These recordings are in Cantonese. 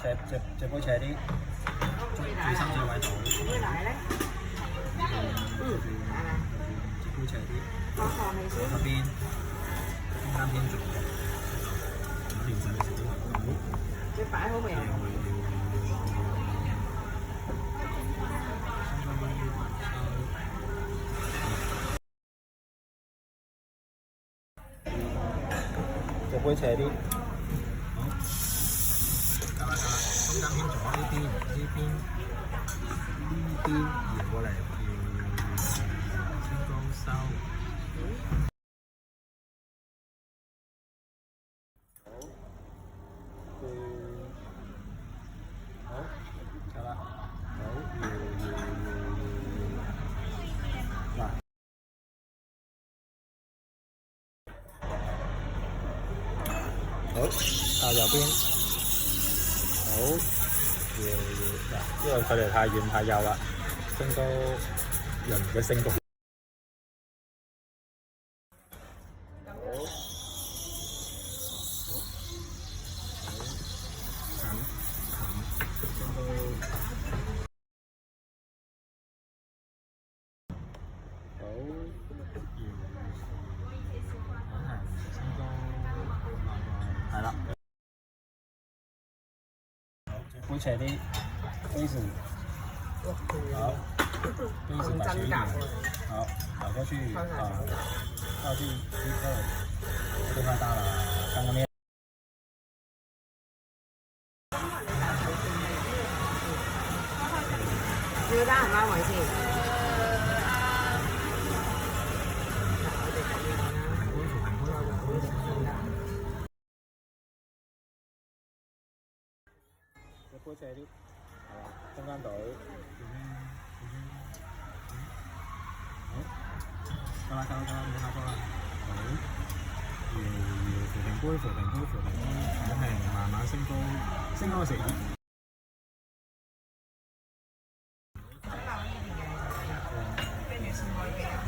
這杯斜啲，最深最位度。杯奶咧？這杯斜啲。放糖嚟先。嗰邊中間偏重，攞條水嚟食咗佢。你擺好未啊？這杯斜啲。好，夠啦，中間偏左呢邊搖過嚟，升高收。好，夠啦，好，嗱，好，靠右邊，好，嗱，因為距離太遠太幼啦，升高人嘅升高。係啦，杯斜啲，杯子，好，杯子把球一點，好，跑過去，靠近一個，這個太大了，看個面。你要單人包位先。杯斜啲，係啦，中間隊，好，夠啦，冇下多啦，好，扶平杯，躺平，慢慢升高嘅時候。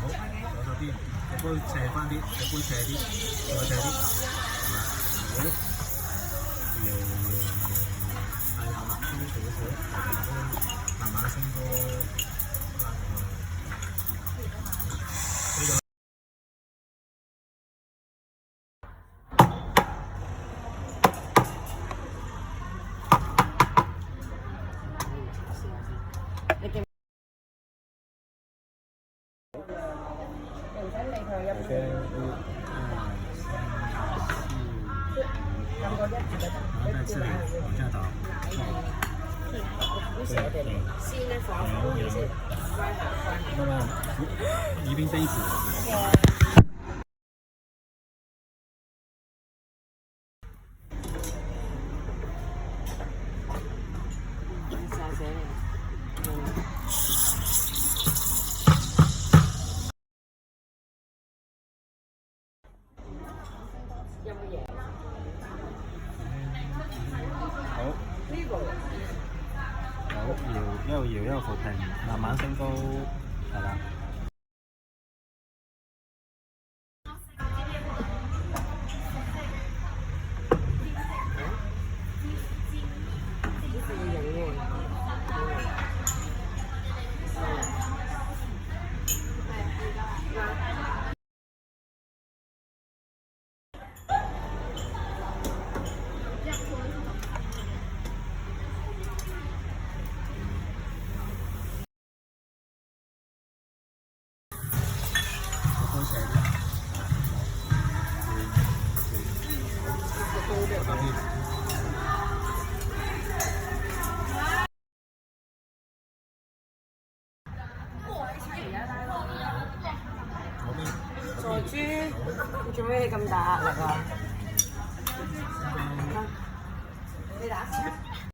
好，左手邊，隻杯斜翻啲，再斜啲，係啦，好，慢慢升高，你記唔使理佢一般。撳個一字就得，一字奶往下倒。不捨得你，先咧放高啲先，快下。宜賓杯子。謝謝你。有冇嘢？好。呢個。好，搖一路扶平，慢慢升高，係啦。傻豬，你做咩咁大壓力啊？你打先。